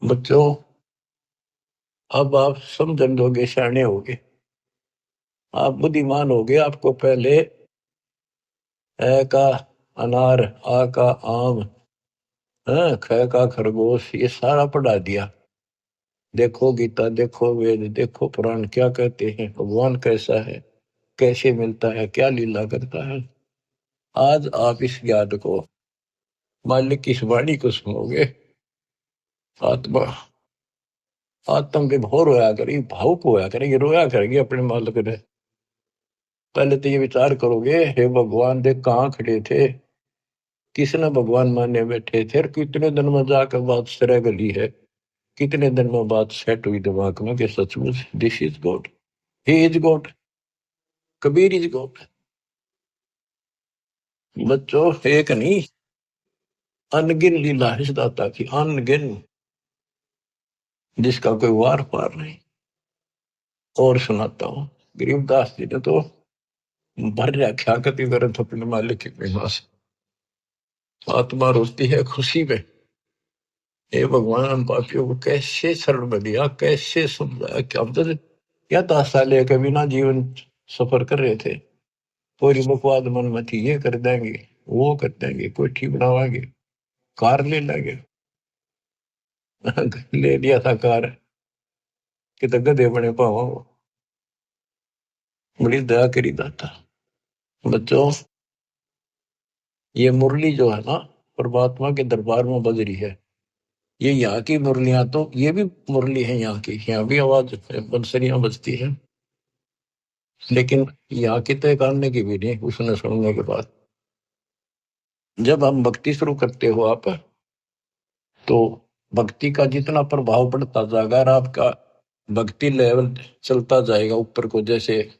बच्चों, अब आप समझन दोगे, सियाने होगे, आप बुद्धिमान होगे। आपको पहले ए का अनार, आ का आम, ख का खरगोश, ये सारा पढ़ा दिया। देखो गीता, देखो वेद, देखो पुराण क्या कहते हैं, भगवान कैसा है, कैसे मिलता है, क्या लीला करता है। आज आप इस ज्ञान को, मालिक की इस वाणी को सुनोगे। आत्मा आत्म विभोर होया करेगी, भावुक होया करेगी, रोया करेगी अपने मालिक ने। पहले तो ये विचार करोगे, हे भगवान देख कहाँ खड़े थे, किसने भगवान माने बैठे थे, और कितने दिन में जाकर बात सरे गली है, कितने दिन में बात सेट हुई दिमाग में कि सचमुच this is God, he is God, Kabir is God. बच्चों, एक नहीं, अनगिन लीला है इस दाता की, अनगिन, जिसका कोई वार पार नहीं। और सुनाता हूँ, गरीबदास जी ने तो भर रखा कति ग्रंथ अपने मालिक की महिमा से। आत्मा रोती है खुशी में, हे भगवान हम पापियों को कैसे शरण में दिया, कैसे समझाया कि अब तक क्या ताशा लेकर बिना जीवन सफर कर रहे थे। पूरी बकवाद मन में थी, ये कर देंगे, वो कर देंगे, कोठी बनावाएंगे, कार ले लेंगे। ले लिया था कार कि तो गधे बने पावा। बड़ी दया करी दाता। बच्चों, ये मुरली जो है ना, परमात्मा के दरबार में बज रही है। ये यहाँ की मुरलियां, तो ये भी मुरली है यहाँ की, यहाँ भी आवाज बंसरियां बजती है, लेकिन यहाँ की तो एक आने की भी नहीं उसने सुनने के बाद। जब हम भक्ति शुरू करते हो आप, तो भक्ति का जितना प्रभाव पड़ता जाएगा और आपका भक्ति लेवल चलता जाएगा ऊपर को, जैसे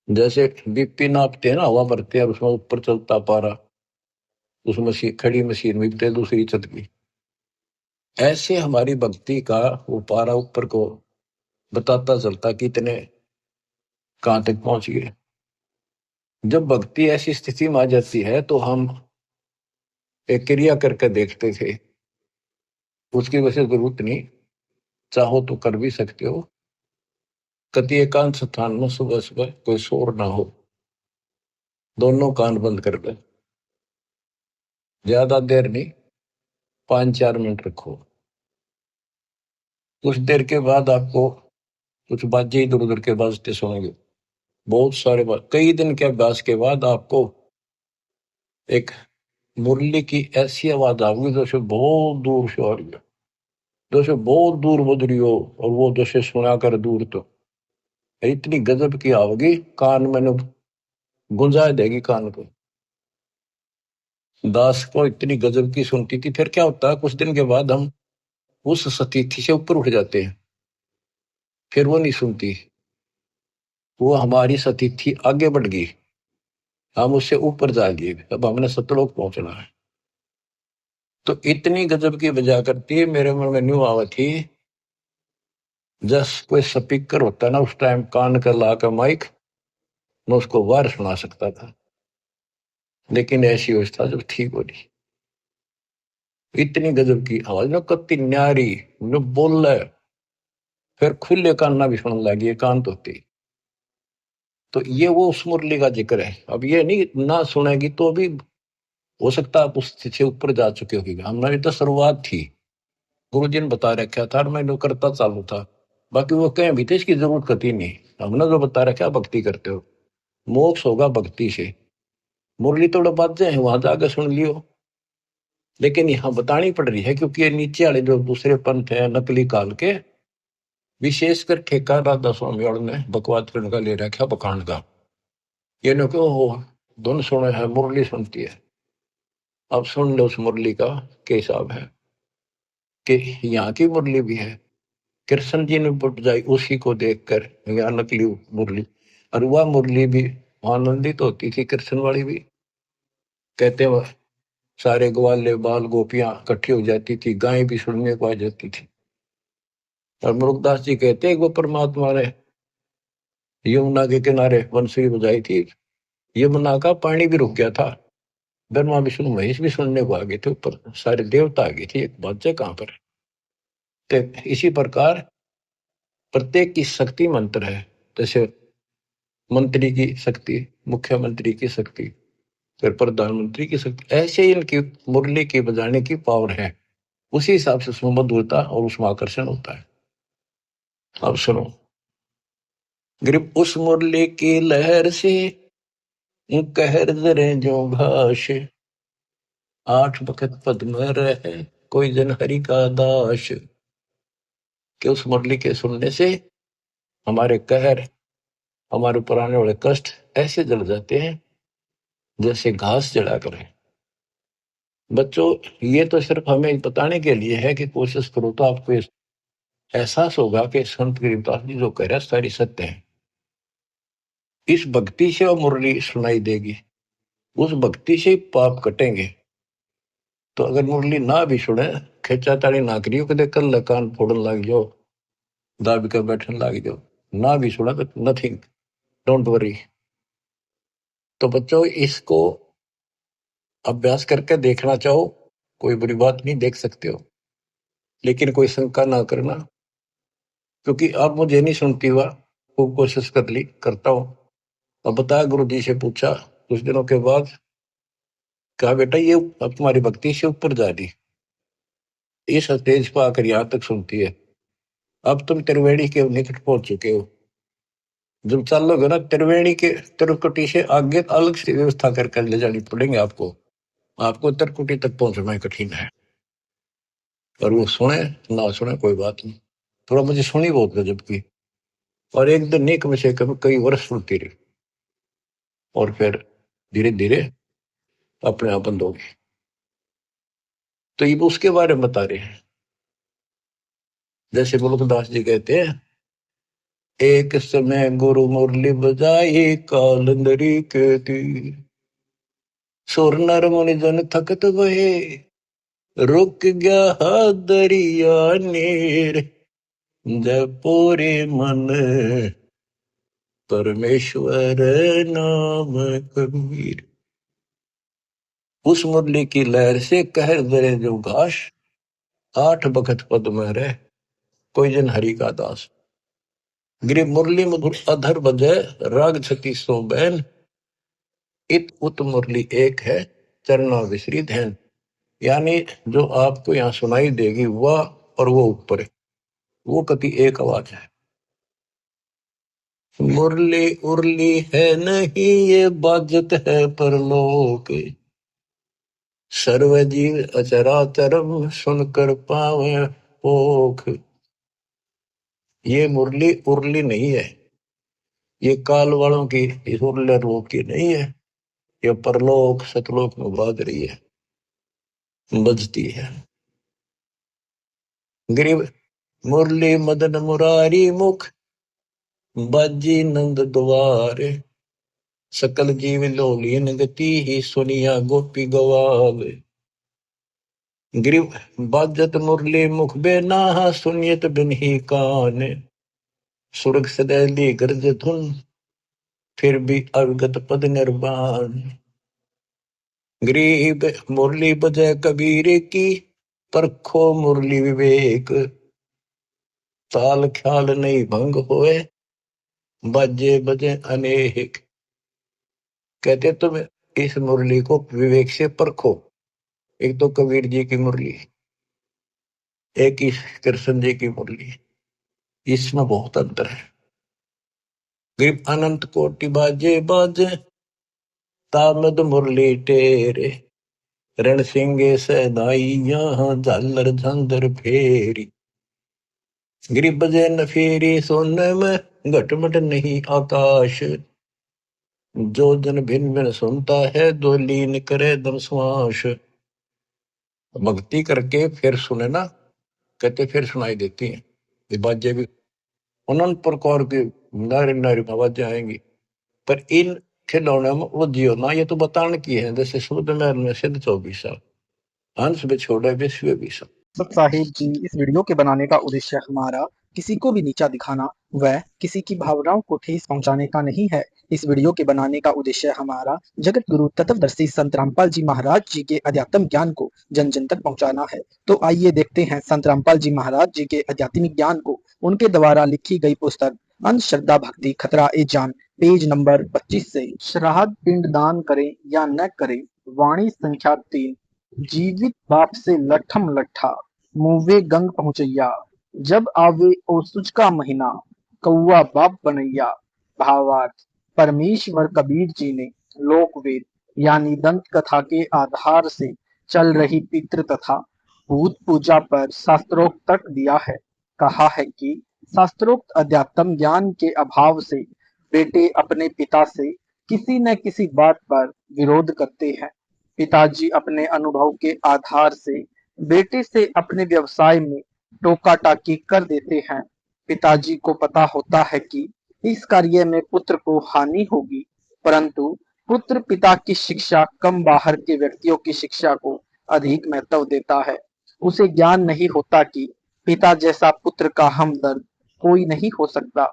जैसे बीपी नापते हैं ना, हवा भरते हैं और उसमें ऊपर चलता पारा, उस मशीन, खड़ी मशीन में दूसरी छत की, ऐसे हमारी भक्ति का वो पारा ऊपर को बताता चलता कितने कहां तक पहुंच गए। जब भक्ति ऐसी स्थिति में आ जाती है तो हम एक क्रिया करके देखते थे, उसकी वजह जरूरत नहीं, चाहो तो कर भी सकते हो। कति एकांत स्थान में सुबह सुबह कोई शोर ना हो, दोनों कान बंद कर दे, ज्यादा देर नहीं, 5-4 मिनट रखो। कुछ देर के बाद आपको कुछ बाजे इधर उधर के बाजते सुनेंगे, बहुत सारे बात। कई दिन के अभ्यास के बाद आपको एक मुरली की ऐसी आवाज आएगी जैसे बहुत दूर से आ रही है, जैसे बहुत दूर बज रही हो, और वो जैसे सुना कर दूर, तो इतनी गजब की आवेगी, कान में गुंजा देगी कान को। दास को इतनी गजब की सुनती थी। फिर क्या होता है, कुछ दिन के बाद हम उस स्थिति से ऊपर उठ जाते हैं, फिर वो नहीं सुनती, वो हमारी स्थिति आगे बढ़ गई, हम उससे ऊपर जा गए, अब हमने सतलोक पहुंचना है। तो इतनी गजब की बजा करती है, मेरे मन में न्यू आवा थी, जस कोई स्पीकर होता ना उस टाइम, कान कर ला कर माइक, मैं उसको वार सुना सकता था, लेकिन ऐसी अवस्था जब ठीक हो रही, इतनी गजब की आवाज ना, कत्ती न्यारी न बोल रहा है, फिर खुले कान ना भी सुनने लगी, कान तो होती। तो ये वो उस मुरली का जिक्र है। अब ये नहीं ना सुनेगी तो भी हो सकता है आप उस से ऊपर जा चुके होगी, हमारी तो शुरुआत थी, गुरु जी ने बता रखा था और मैं करता चालू था। बाकी वो कहीं भी थे, इसकी जरूरत कती नहीं, हमने जो बता रखा भक्ति करते हो, मोक्ष होगा भक्ति से। मुरली थोड़ा बाजे हैं वहां जाकर सुन लियो, लेकिन यहाँ बतानी पड़ रही है क्योंकि ये नीचे वाले जो दूसरे पंथ है नकली काल के, विशेषकर ठेका राधा स्वामी और ने बकवाद करने का ले रखा बखान का, ये नो क्यों हो, धुन सुने है, मुरली सुनती है। अब सुन लो उस मुरली का क्या हिसाब है, कि यहाँ की मुरली भी है, कृष्ण जी ने बजाई उसी को देखकर, यहाँ नकली मुरली, और वह मुरली भी आनंदित होती थी, कृष्ण वाली भी। कहते वह सारे ग्वाले बाल गोपियां इकट्ठी हो जाती थी, गाय भी सुनने को आ जाती थी। और मुरुगदास जी कहते हैं वो परमात्मा ने यमुना के किनारे बंसुरी बजाई थी, यमुना का पानी भी रुक गया था, ब्रह्मा विष्णु महेश भी सुनने को आ गए थे, ऊपर सारे देवता आ गए थे, एक बात कहाँ पर है। तो इसी प्रकार प्रत्येक की शक्ति मंत्र है। जैसे मंत्री की शक्ति, मुख्यमंत्री की शक्ति, फिर प्रधानमंत्री की शक्ति, ऐसे ही इनकी मुरली की बजाने की पावर है। उसी हिसाब से उसमें मधुरता और उसमें आकर्षण होता है। अब सुनो, ग्रिप उस मुरली की लहर से कहर जरे जो घास, 8 बखत पद्म रहे कोई जन हरि का दास। कि उस मुरली के सुनने से हमारे कहर, हमारे ऊपर आने वाले कष्ट ऐसे जल जाते हैं जैसे घास जला करें। बच्चों, ये तो सिर्फ हमें बताने के लिए है कि कोशिश करो तो आपको एहसास होगा कि संत गरीबदास जी जो कह रहे हैं सारी सत्य है। इस भक्ति से वो मुरली सुनाई देगी, उस भक्ति से पाप कटेंगे। तो अगर मुरली ना भी सुने, खेचाताड़ी ना करियो कि कल कान फोड़न लग जाओ, दाबी कर बैठन लग जाओ, ना भी सुना तो नथिंग, डोंट वरी। तो बच्चों, इसको अभ्यास करके देखना चाहो, कोई बुरी बात नहीं, देख सकते हो, लेकिन कोई शंका ना करना, क्योंकि अब मुझे नहीं सुनती हुआ, खूब कोशिश कर ली, करता हूं। अब बताया, गुरु जी से पूछा कुछ दिनों के बाद, कहा बेटा ये अब तुम्हारी भक्ति से ऊपर जा रही, इस स्टेज पर आकर यहां तक सुनती है। अब तुम त्रिवेणी के निकट पहुंच चुके हो, जब चलोगे ना त्रिवेणी के त्रिकुटी से आगे अलग से व्यवस्था करके ले जानी पड़ेंगे आपको। आपको त्रिकुटी तक पहुंचना कठिन है। और वो सुने ना सुने कोई बात नहीं, थोड़ा मुझे सुनी बहुत गजब की, और एक दिन नहीं कम से कम कई वर्ष सुनती रही, और फिर धीरे धीरे अपने आप बंद होगी। तो ये उसके बारे में बता रहे हैं। जैसे मुल्कदास जी कहते हैं, एक समय गुरु मुरली बजाई कालंदरी के तीर, सुर नर मुनि जन थकत बहे, रुक गया दरिया नीर, जपूरे मन परमेश्वर नाम कबीर। उस मुरली की लहर से कहर दरे जो घास, 8 बखत पद में रह कोई जन हरि का दास। गिरि मुरली मधुर अधर बजे राग छती सो बैन, इत उत मुरली एक है चरना विसरी धैन। यानी जो आपको यहाँ सुनाई देगी वह और वो ऊपर है, वो कति एक आवाज है। मुरली उरली है नहीं ये बाजत है परलोक, सर्वजीव अचराचरम सुनकर पावे पोख। ये मुरली उरली नहीं है, ये काल वालों की उरले लोक की नहीं है, ये परलोक सतलोक में बाज रही है, बजती है। गिरिव मुरली मदन मुरारी मुख, बाजी नंद द्वारे, सकल जीव लोलियन गति ही सुनिया गोपी गवावे। गिरिव बाजत मुरली मुख बेना सुनियत बिन ही कान, सुरग सदैली गर्ज धुन फिर भी अवगत पद निर्वाण। गरीब मुरली बजय कबीर की, परखो मुरली विवेक, ताल ख्याल नहीं भंग होए, बाजे बजे अनेक। कहते तुम इस मुरली को विवेक से परखो। एक तो कबीर जी की मुरली, एक ही कृष्ण जी की मुरली, इसमें बहुत अंतर है। गरीब अनंत कोटि बाजे बाजे, तामद मुरली टेरे, रण सिंगे सदाई यहाँ झालर झंझर फेरी। गिरिब बजे न फेरी सोने में घटमट नहीं आकाश, जो जन भिन्न भिन्न सुनता है दो लीन करे दम श्वास। भक्ति करके फिर सुने ना, कहते फिर सुनाई देती हैं ये बाजें भी, अनंत प्रकार की नारी नारी आवाजें आएंगी। पर इन खिलौने में वो जियो ना, ये तो बताने की है। जैसे शुद्ध महल में सिद्ध 24 साल, हंस बिछोड़े विश्व 20 साल। साहिब जी, इस वीडियो के बनाने का उद्देश्य हमारा किसी को भी नीचा दिखाना वह किसी की भावनाओं को ठेस पहुंचाने का नहीं है। इस वीडियो के बनाने का उद्देश्य हमारा जगत गुरु तत्वदर्शी संत रामपाल जी महाराज जी के अध्यात्म ज्ञान को जन जन तक पहुंचाना है। तो आइए देखते हैं संत रामपाल जी महाराज जी के आध्यात्मिक ज्ञान को उनके द्वारा लिखी गई पुस्तक अंधश्रद्धा भक्ति खतरा ए जान, पेज नंबर 25 से। श्राद्ध पिंड दान करें या न करें, वाणी संख्या 3। जीवित बाप से लठम लट्ठा, मुँवे गंग पहुंचैया। जब आवे ओ सुच का महीना, कौआ बाप बनैया। भावार्थ: परमेश्वर कबीर जी ने लोक वेद यानी दंत कथा के आधार से चल रही पितृ तथा भूत पूजा पर शास्त्रोक्त तर्क दिया है। कहा है कि शास्त्रोक्त अध्यात्म ज्ञान के अभाव से बेटे अपने पिता से किसी न किसी बात पर विरोध करते हैं। पिताजी अपने अनुभव के आधार से बेटे से अपने व्यवसाय में टोका टाकी कर देते हैं। पिताजी को पता होता है कि इस कार्य में पुत्र को हानि होगी, परंतु पुत्र पिता की शिक्षा कम बाहर के व्यक्तियों की शिक्षा को अधिक महत्व देता है। उसे ज्ञान नहीं होता कि पिता जैसा पुत्र का हमदर्द कोई नहीं हो सकता।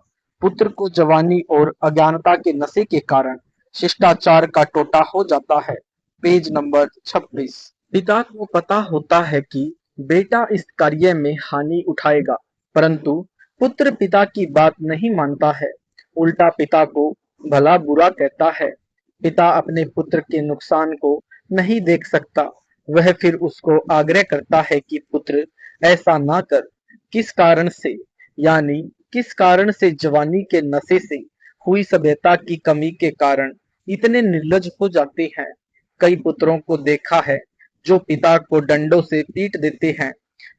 पुत्र को जवानी और अज्ञानता के नशे के कारण शिष्टाचार का टोटा हो जाता है। Page number 26। पिता को पता होता है कि बेटा इस कार्य में हानि उठाएगा, परंतु पुत्र पिता की बात नहीं मानता है, उल्टा पिता को भला बुरा कहता है। पिता अपने पुत्र के नुकसान को नहीं देख सकता, वह फिर उसको आग्रह करता है कि पुत्र ऐसा ना कर। किस कारण से? यानी किस कारण से जवानी के नशे से हुई सभ्यता की कमी के कारण इतने निर्लज हो जाते हैं। कई पुत्रों को देखा है जो पिता को डंडों से पीट देते हैं,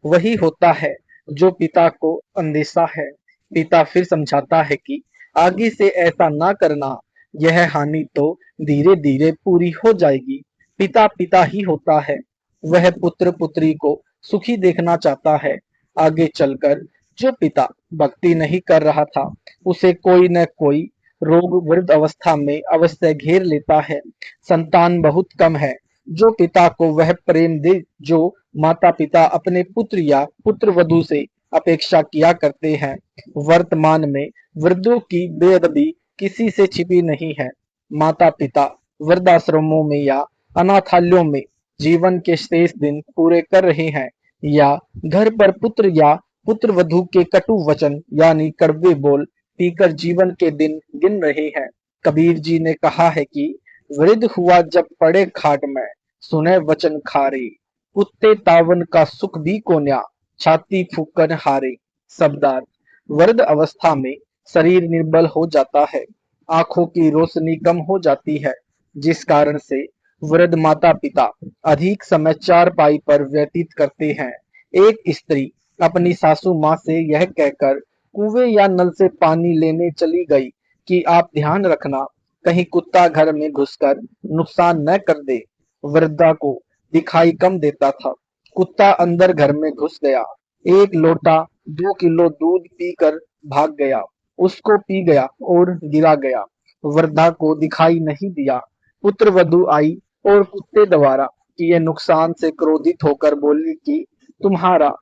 वही होता है जो पिता को अंदेशा है। पिता फिर समझाता है कि आगे से ऐसा ना करना, यह हानि तो धीरे धीरे पूरी हो जाएगी। पिता पिता ही होता है, वह पुत्र पुत्री को सुखी देखना चाहता है। आगे चलकर जो पिता भक्ति नहीं कर रहा था, उसे कोई न कोई रोग वृद्ध अवस्था में अवश्य घेर लेता है। संतान बहुत कम है जो पिता को वह प्रेम दे जो माता पिता अपने पुत्र या पुत्र वधु से अपेक्षा किया करते हैं। वर्तमान में वृद्धों की बेअदबी किसी से छिपी नहीं है। माता पिता वृद्धाश्रमों में या अनाथालयों में जीवन के शेष दिन पूरे कर रहे हैं, या घर पर पुत्र या पुत्र वधु के कटु वचन यानी कड़वे बोल पीकर जीवन के दिन गिन रहे हैं। कबीर जी ने कहा है कि वृद्ध हुआ जब पड़े खाट में, सुने वचन खारे। कुत्ते तावन का सुख भी कोन्या, छाती फूकन हारे। शब्दार्थ: वृद्ध अवस्था में शरीर निर्बल हो जाता है, आंखों की रोशनी कम हो जाती है, जिस कारण से वृद्ध माता पिता अधिक समय चारपाई पर व्यतीत करते हैं। एक स्त्री अपनी सासू माँ से यह कहकर कुएं या नल से पानी लेने चली गई कि आप ध्यान रखना, कहीं कुत्ता घर में घुसकर नुकसान न कर दे। वृद्धा को दिखाई कम देता था, कुत्ता अंदर घर में घुस गया, 1 लोटा 2 किलो दूध पीकर भाग गया, उसको पी गया और गिरा गया। वृद्धा को दिखाई नहीं दिया। पुत्र वधु आई और कुत्ते द्वारा किए नुकसान से क्रोधित होकर बोली कि तुम्हारा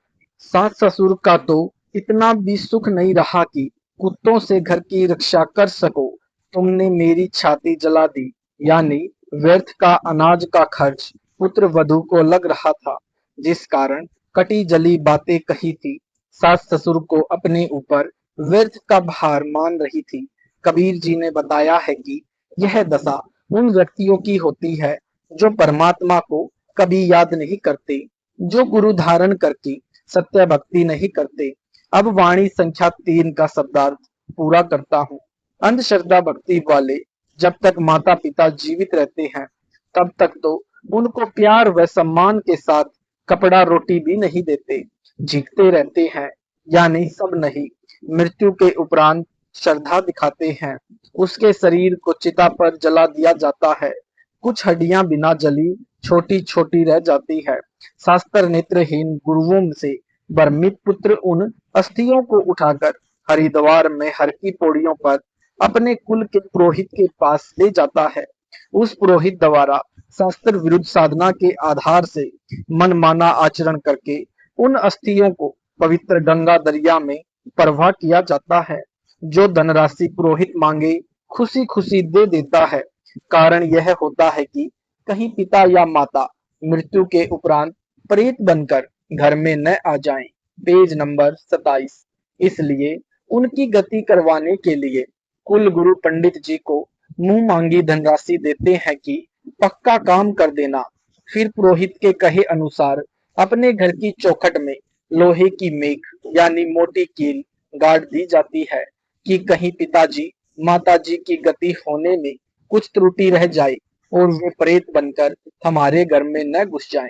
सास ससुर का तो इतना भी सुख नहीं रहा कि कुत्तों से घर की रक्षा कर सको। तुमने मेरी छाती जला दी। यानी व्यर्थ का अनाज का खर्च पुत्र वधु को लग रहा था, जिस कारण कटी जली बातें कही थी। सास ससुर को अपने ऊपर व्यर्थ का भार मान रही थी। कबीर जी ने बताया है कि यह दशा उन व्यक्तियों की होती है जो परमात्मा को कभी याद नहीं करते, जो गुरु धारण करके सत्य भक्ति नहीं करते। अब वाणी संख्या 3 का शब्दार्थ पूरा करता हूँ। अंधश्रद्धा भक्ति वाले जब तक माता पिता जीवित रहते हैं, तब तक तो उनको प्यार व सम्मान के साथ कपड़ा रोटी भी नहीं देते, झिकते रहते हैं। यानी सब नहीं, मृत्यु के उपरांत श्रद्धा दिखाते हैं। उसके शरीर को चिता पर जला दिया जाता है, कुछ हड्डियां बिना जली छोटी छोटी रह जाती है। शास्त्र नेत्रहीन गुरुओं से भ्रमित पुत्र उन अस्थियों को उठाकर हरिद्वार में हर की पौड़ियों पर अपने कुल के पुरोहित के पास ले जाता है। उस पुरोहित द्वारा शास्त्र विरुद्ध साधना के आधार से मनमाना आचरण करके उन अस्थियों को पवित्र गंगा दरिया में प्रवाह किया जाता है। जो धनराशि पुरोहित मांगे खुशी खुशी दे देता है। कारण यह होता है कि कहीं पिता या माता मृत्यु के उपरांत प्रेत बनकर घर में न आ जाएं। Page number 27। इसलिए उनकी गति करवाने के लिए कुल गुरु पंडित जी को मुंह मांगी धनराशि देते हैं कि पक्का काम कर देना। फिर पुरोहित के कहे अनुसार अपने घर की चौखट में लोहे की मेख यानी मोटी कील गाड़ दी जाती है कि कहीं पिताजी माताजी की गति होने में कुछ त्रुटि रह जाए और वे प्रेत बनकर हमारे घर में न घुस जाएं।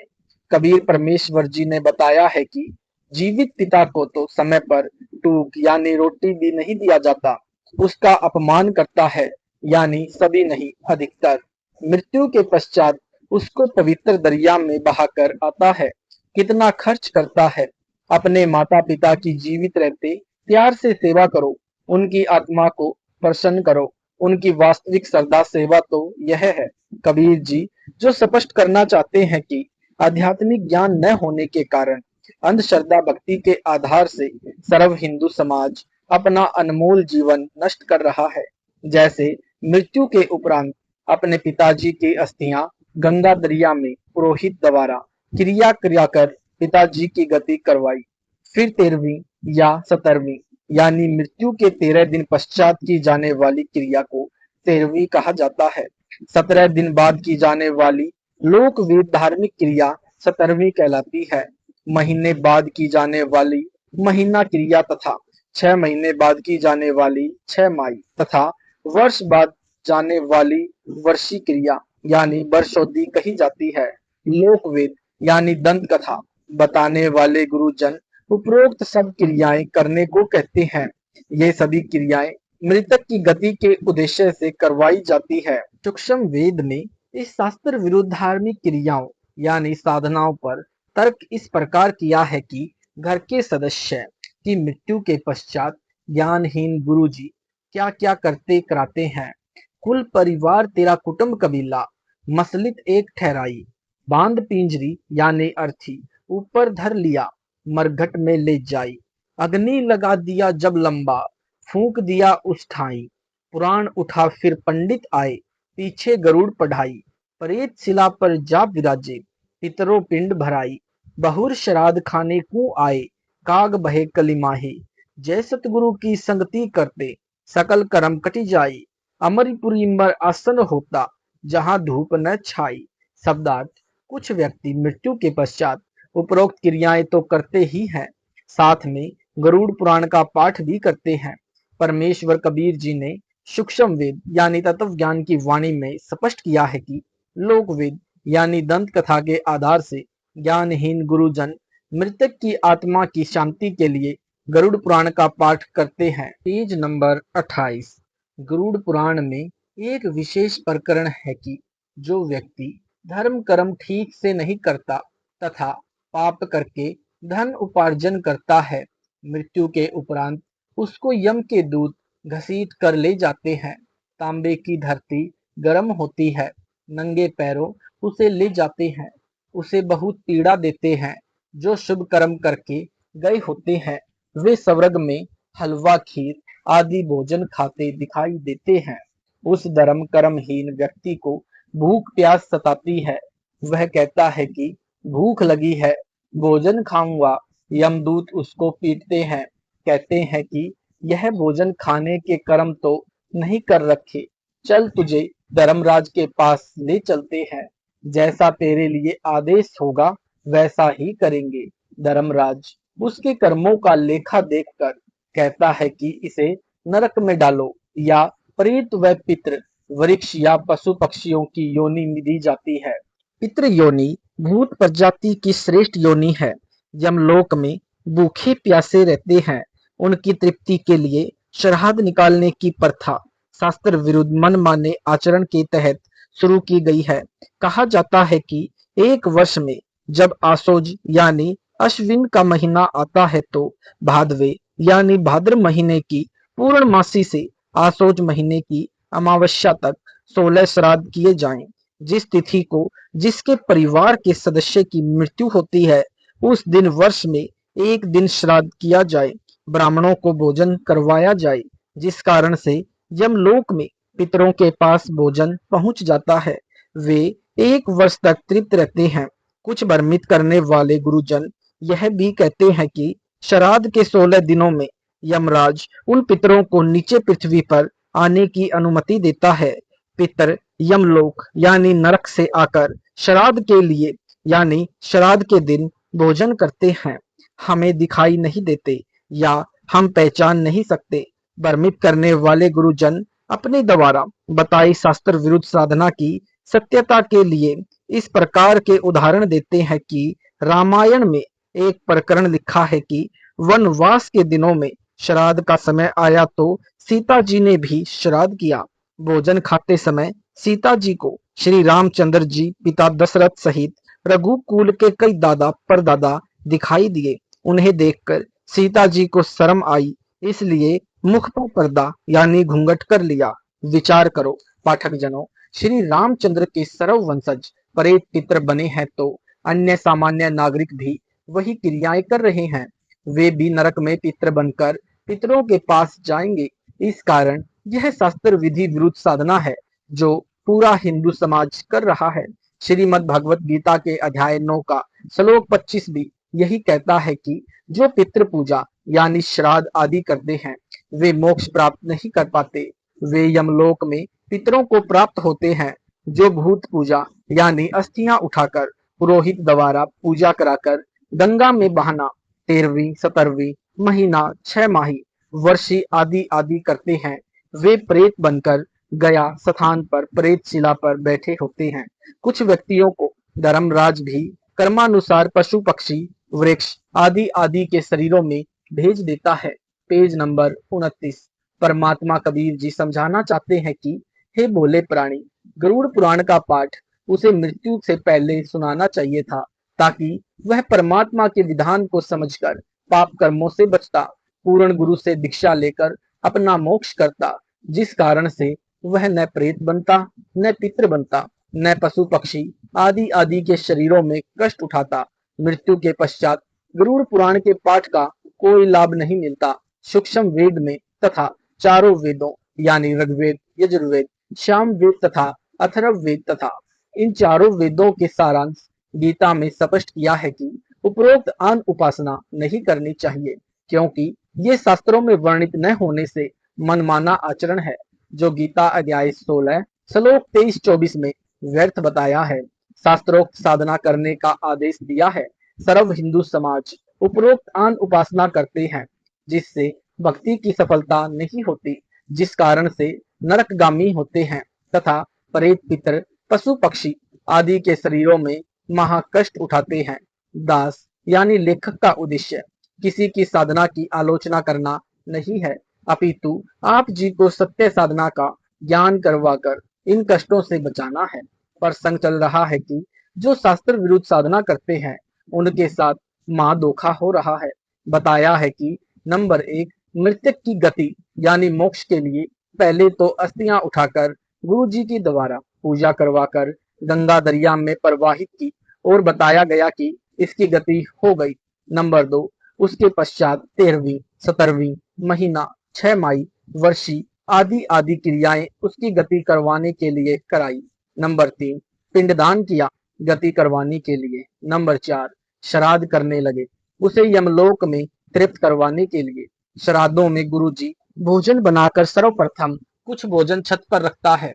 कबीर परमेश्वर जी ने बताया है कि जीवित पिता को तो समय पर टूक यानी रोटी भी नहीं दिया जाता, उसका अपमान करता है, यानी सभी नहीं अधिकतर। मृत्यु के पश्चात उसको पवित्र दरिया में बहाकर आता है। कितना खर्च करता है। अपने माता पिता की जीवित रहते प्यार से सेवा करो, उनकी आत्मा को प्रसन्न करो। उनकी वास्तविक श्रद्धा सेवा तो यह है। कबीर जी जो स्पष्ट करना चाहते हैं कि आध्यात्मिक ज्ञान न होने के कारण अंधश्रद्धा भक्ति के आधार से सर्व हिंदू समाज अपना अनमोल जीवन नष्ट कर रहा है। जैसे मृत्यु के उपरांत अपने पिताजी की अस्थियां गंगा दरिया में पुरोहित द्वारा क्रिया क्रिया कर पिताजी की गति करवाई। फिर 13वीं या 17वीं यानी मृत्यु के 13 दिन पश्चात की जाने वाली क्रिया को 13वीं कहा जाता है। 17 दिन बाद की जाने वाली लोकवेद धार्मिक क्रिया 17वीं कहलाती है। महीने बाद की जाने वाली महीना क्रिया तथा 6 महीने बाद की जाने वाली 6 माई तथा वर्ष बाद जाने वाली वर्षी क्रिया यानी वर्षोद्धि कही जाती है। लोकवेद यानी दंत कथा बताने वाले गुरुजन उपरोक्त सब क्रियाएं करने को कहते हैं। ये सभी क्रियाएं मृतक की गति के उद्देश्य से करवाई जाती है। सूक्ष्म वेद में इस शास्त्र विरुद्ध धार्मिक क्रियाओं यानी साधनाओं पर तर्क इस प्रकार किया है कि घर के सदस्य की मृत्यु के पश्चात ज्ञानहीन गुरुजी क्या क्या करते कराते हैं। कुल परिवार तेरा कुटुंब कबीला मसलित एक ठहराई, बांध पिंजरी यानी अर्थी ऊपर धर लिया, मरघट में ले जाई, अग्नि लगा दिया जब लंबा, फूंक दिया उस ठाई, पुराण उठा फिर पंडित आए, पीछे गरुड़ पढ़ाई, प्रेत शिला पर जा विराजे, पितरों पिंड भराई, बहुर श्राद्ध खाने को आए, काग बहे कलिमाही, जय सतगुरु की संगति करते सकल कर्म कटी जाई, अमरपुरी मर आसन होता जहां धूप न छाई। शब्दार्थ कुछ व्यक्ति मृत्यु के पश्चात उपरोक्त क्रियाएं तो करते ही हैं, साथ में गरुड़ पुराण का पाठ भी करते हैं। परमेश्वर कबीर जी ने सूक्ष्म वेद यानी तत्व ज्ञान की वाणी में स्पष्ट किया है कि लोक वेद यानी दंत कथा के आधार से ज्ञानहीन गुरुजन मृतक की आत्मा की शांति के लिए गरुड़ पुराण का पाठ करते हैं। Page number 28। गरुड़ पुराण में एक विशेष प्रकरण है कि जो व्यक्ति धर्म कर्म ठीक से नहीं करता तथा पाप करके धन उपार्जन करता है, मृत्यु के उपरांत उसको यम के दूत घसीट कर ले जाते हैं। तांबे की धरती गर्म होती है, नंगे पैरों उसे ले जाते हैं, उसे बहुत पीड़ा देते हैं। जो शुभ कर्म करके गए होते हैं वे स्वर्ग में हलवा खीर आदि भोजन खाते दिखाई देते हैं। उस धर्म कर्महीन व्यक्ति को भूख प्यास सताती है। वह कहता है कि भूख लगी है, भोजन खाऊंगा। यमदूत उसको पीटते हैं, कहते हैं कि यह भोजन खाने के कर्म तो नहीं कर रखे, चल तुझे धर्मराज के पास ले चलते हैं, जैसा तेरे लिए आदेश होगा वैसा ही करेंगे। धर्मराज उसके कर्मों का लेखा देखकर कहता है कि इसे नरक में डालो या प्रेत व पितृ वृक्ष या पशु पक्षियों की योनि में दी जाती है। पितृ योनि भूत प्रजाति की श्रेष्ठ योनि है। यमलोक में भूखे प्यासे रहते हैं, उनकी तृप्ति के लिए श्राद्ध निकालने की प्रथा शास्त्र विरुद्ध मनमाने आचरण के तहत शुरू की गई है। कहा जाता है कि एक वर्ष में जब आसोज यानी अश्विन का महीना आता है तो भादवे यानी भाद्र महीने की पूर्णमासी से आसोज महीने की अमावस्या तक 16 श्राद्ध किए जाएं। जिस तिथि को जिसके परिवार के सदस्य की मृत्यु होती है उस दिन वर्ष में एक दिन श्राद्ध किया जाए, ब्राह्मणों को भोजन करवाया जाए, जिस कारण से यमलोक में पितरों के पास भोजन पहुंच जाता है। वे 1 वर्ष तक तृप्त रहते हैं। कुछ भ्रमित करने वाले गुरुजन यह भी कहते हैं कि श्राद्ध के 16 दिनों में यमराज उन पितरों को नीचे पृथ्वी पर आने की अनुमति देता है। पितर यमलोक यानी नरक से आकर श्राद्ध के लिए यानी श्राद्ध के दिन भोजन करते हैं। हमें दिखाई नहीं देते या हम पहचान नहीं सकते। भ्रमित करने वाले गुरुजन अपने द्वारा बताई शास्त्र विरुद्ध साधना की सत्यता के लिए इस प्रकार के उदाहरण देते हैं कि रामायण में एक प्रकरण लिखा है कि वनवास के दिनों में श्राद्ध का समय आया तो सीता जी ने भी श्राद्ध किया। भोजन खाते समय सीता जी को श्री रामचंद्र जी पिता दशरथ सहित रघुकुल के कई दादा परदादा दिखाई दिए। उन्हें देखकर सीता जी को शर्म आई, इसलिए मुख पर पर्दा यानी घूंघट कर लिया। विचार करो पाठक जनों, श्री रामचंद्र के सरव वंशज प्रेत पितर बने हैं तो अन्य सामान्य नागरिक भी वही क्रियाएं कर रहे हैं। वे भी नरक में पितर बनकर पितरों के पास जाएंगे। इस कारण यह शास्त्र विधि विरुद्ध साधना है जो पूरा हिंदू समाज कर रहा है। श्रीमद् भगवत गीता के अध्याय 9 का श्लोक 25 भी यही कहता है कि जो पितृ पूजा यानी श्राद्ध आदि करते हैं वे मोक्ष प्राप्त नहीं कर पाते। वे यमलोक में पितरों को प्राप्त होते हैं। जो भूत पूजा यानी अस्थियां उठाकर पुरोहित द्वारा पूजा कराकर गंगा में बहाना 13वीं 17वीं महीना 6 माही वर्षी आदि आदि करते हैं वे प्रेत बनकर गया स्थान पर प्रेत शिला पर बैठे होते हैं। कुछ व्यक्तियों को धर्मराज भी कर्मानुसार पशु पक्षी वृक्ष आदि आदि के शरीरों में भेज देता है। Page number 29। परमात्मा कबीर जी समझाना चाहते हैं कि हे भोले प्राणी, गरुड़ पुराण का पाठ उसे मृत्यु से पहले सुनाना चाहिए था ताकि वह परमात्मा के विधान को समझकर पाप कर्मों से बचता, पूर्ण गुरु से दीक्षा लेकर अपना मोक्ष करता, जिस कारण से वह न प्रेत बनता, न पितृ बनता, न पशु पक्षी आदि आदि के शरीरों में कष्ट उठाता। मृत्यु के पश्चात गरुड़ पुराण के पाठ का कोई लाभ नहीं मिलता। सूक्ष्म वेद में तथा चारों वेदों यानी ऋग्वेद, यजुर्वेद, साम वेद तथा अथर्ववेद तथा इन चारों वेदों के सारांश गीता में स्पष्ट किया है कि उपरोक्त आन उपासना नहीं करनी चाहिए, क्योंकि ये शास्त्रों में वर्णित न होने से मनमाना आचरण है, जो गीता अध्याय 16 श्लोक 23-24 में व्यर्थ बताया है। शास्त्रोक्त साधना करने का आदेश दिया है। सर्व हिंदू समाज उपरोक्त आन उपासना करते हैं, जिससे भक्ति की सफलता नहीं होती, जिस कारण से नरकगामी होते हैं तथा प्रेत पितर पशु पक्षी आदि के शरीरों में महाकष्ट उठाते हैं। दास यानी लेखक का उद्देश्य किसी की साधना की आलोचना करना नहीं है, अपितु आप जी को सत्य साधना का ज्ञान करवाकर इन कष्टों से बचाना है। प्रसंग चल रहा है कि जो शास्त्र विरुद्ध साधना करते हैं उनके साथ मां धोखा हो रहा है। बताया है कि नंबर 1, मृतक की गति यानी मोक्ष के लिए पहले तो अस्थियां उठाकर गुरु जी की द्वारा पूजा करवाकर गंगा दरिया में प्रवाहित की और बताया गया कि इसकी गति हो गई। नंबर 2, उसके पश्चात 13वीं 17वीं महीना 6 माही वर्षी आदि आदि क्रियाएं उसकी गति करवाने के लिए कराई। नंबर 3, पिंडदान किया गति करवाने के लिए। नंबर 4, श्राद्ध करने लगे उसे यमलोक में तृप्त करवाने के लिए। श्राद्धों में गुरुजी भोजन बनाकर सर्वप्रथम कुछ भोजन छत पर रखता है।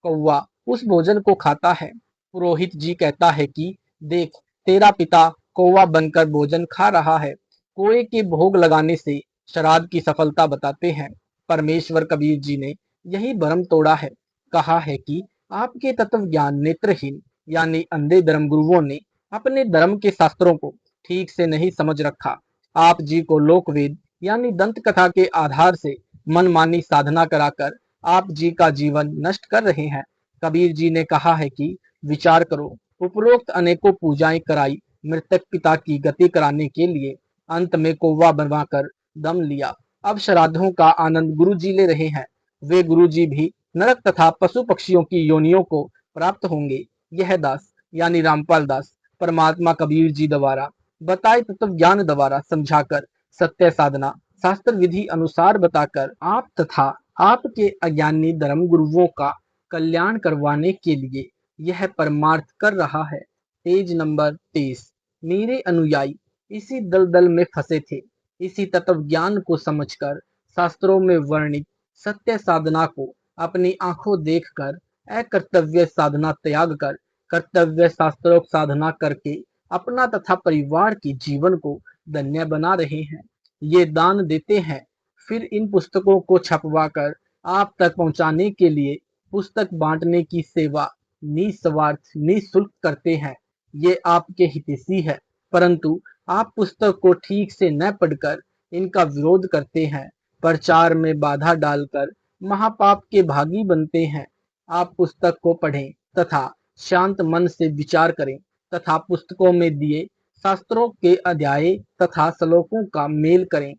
कौवा उस भोजन को खाता है। पुरोहित जी कहता है कि देख, तेरा पिता कौवा बनकर भोजन खा रहा है। कोए के भोग लगाने से श्राद्ध की सफलता बताते हैं। परमेश्वर कबीर जी ने यही भ्रम तोड़ा है। कहा है कि आपके तत्व ज्ञान नेत्रहीन यानी अंधे धर्म गुरुओं ने अपने धर्म के शास्त्रों को ठीक से नहीं समझ रखा। आप जी को लोकवेद यानी दंत कथा के आधार से मनमानी साधना कराकर आप जी का जीवन नष्ट कर रहे हैं। कबीर जी ने कहा है कि विचार करो, उपरोक्त अनेकों पूजाएं कराई मृतक पिता की गति कराने के लिए, अंत में कौवा बनवाकर दम लिया। अब श्राद्धों का आनंद गुरु जी ले रहे हैं। वे गुरु जी भी नरक तथा पशु पक्षियों की योनियों को प्राप्त होंगे। यह दास यानी रामपाल दास परमात्मा कबीर जी द्वारा बताए तत्व ज्ञान द्वारा समझाकर सत्य साधना शास्त्र विधि अनुसार बताकर आप तथा आपके अज्ञानी धर्म गुरुओं का कल्याण करवाने के लिए यह परमार्थ कर रहा है। Page number 23। मेरे अनुयायी इसी दलदल में फंसे थे। इसी तत्व ज्ञान को समझकर शास्त्रों में वर्णित सत्य साधना को अपनी आंखों देखकर अकर्तव्य साधना त्याग कर कर्तव्य शास्त्रोक्त साधना करके अपना तथा परिवार के जीवन को धन्य बना रहे हैं। ये दान देते हैं, फिर इन पुस्तकों को छपवाकर आप तक पहुंचाने के लिए पुस्तक बांटने की सेवा निस्वार्थ निःशुल्क करते हैं। ये आपके हितैषी है, परंतु आप पुस्तक को ठीक से न पढ़कर इनका विरोध करते हैं, प्रचार में बाधा डालकर महापाप के भागी बनते हैं। आप पुस्तक को पढ़ें तथा शांत मन से विचार करें तथा पुस्तकों में दिए शास्त्रों के अध्याय तथा श्लोकों का मेल करें,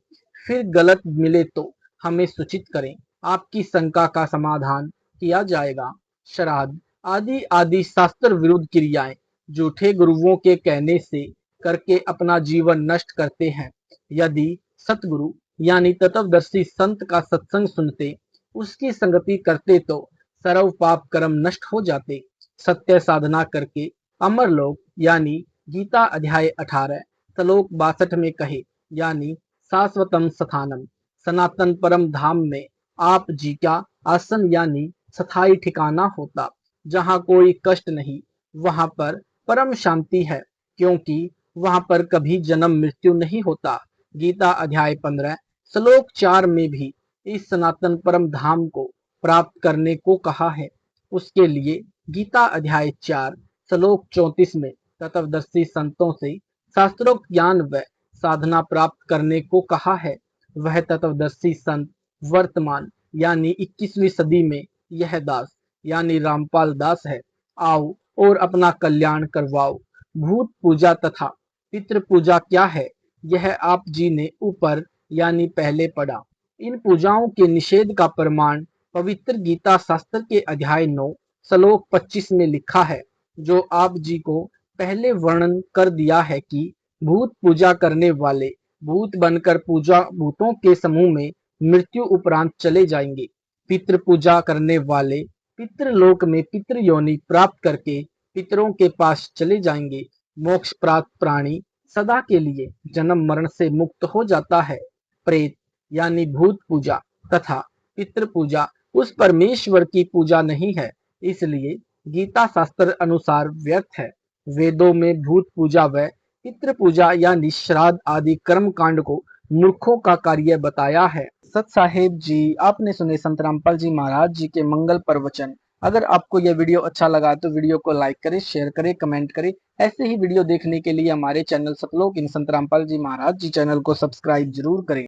फिर गलत मिले तो हमें सूचित करें, आपकी शंका का समाधान किया जाएगा। श्राद्ध आदि आदि शास्त्र विरुद्ध क्रियाएं झूठे गुरुओं के कहने से करके अपना जीवन नष्ट करते हैं। यदि सतगुरु यानी तत्वदर्शी संत का सत्संग सुनते, उसकी संगति करते तो सर्व पाप कर्म नष्ट हो जाते। सत्य साधना करके अमर लोक यानी गीता अध्याय 18 श्लोक 62 में कहे, यानी शाश्वतम स्थानम सनातन परम धाम में आप जी का आसन यानी स्थायी ठिकाना होता। जहाँ कोई कष्ट नहीं, वहां पर परम शांति है, क्योंकि वहां पर कभी जन्म मृत्यु नहीं होता। गीता अध्याय 15 श्लोक 4 में भी इस सनातन परम धाम को प्राप्त करने को कहा है। उसके लिए गीता अध्याय 4 श्लोक 34 में तत्वदर्शी संतों से शास्त्रोक्त ज्ञान व साधना प्राप्त करने को कहा है। वह तत्वदर्शी संत वर्तमान यानी 21वीं सदी में यह दास यानी रामपाल दास है। आओ और अपना कल्याण करवाओ। भूत पूजा तथा पितृ पूजा क्या है, यह आप जी ने ऊपर यानी पहले पढ़ा। इन पूजाओं के निषेध का प्रमाण पवित्र गीता शास्त्र के अध्याय 9 श्लोक 25 में लिखा है, जो आप जी को पहले वर्णन कर दिया है कि भूत पूजा करने वाले भूत बनकर पूजा भूतों के समूह में मृत्यु उपरांत चले जाएंगे। पितृ पूजा करने वाले पितृलोक में पितृ योनि प्राप्त करके पितरों के पास चले जाएंगे। मोक्ष प्राप्त प्राणी सदा के लिए जन्म मरण से मुक्त हो जाता है। प्रेत यानी भूत पूजा तथा पितृ पूजा उस परमेश्वर की पूजा नहीं है, इसलिए गीता शास्त्र अनुसार व्यर्थ है। वेदों में भूत पूजा व पितृ पूजा यानी श्राद्ध आदि कर्म कांड को मूर्खों का कार्य बताया है। सत साहेब जी, आपने सुने संत रामपाल जी महाराज जी के मंगल प्रवचन। अगर आपको यह वीडियो अच्छा लगा तो वीडियो को लाइक करें, शेयर करें, कमेंट करें। ऐसे ही वीडियो देखने के लिए हमारे चैनल सतलोक इन संत रामपाल जी महाराज जी चैनल को सब्सक्राइब जरूर करें।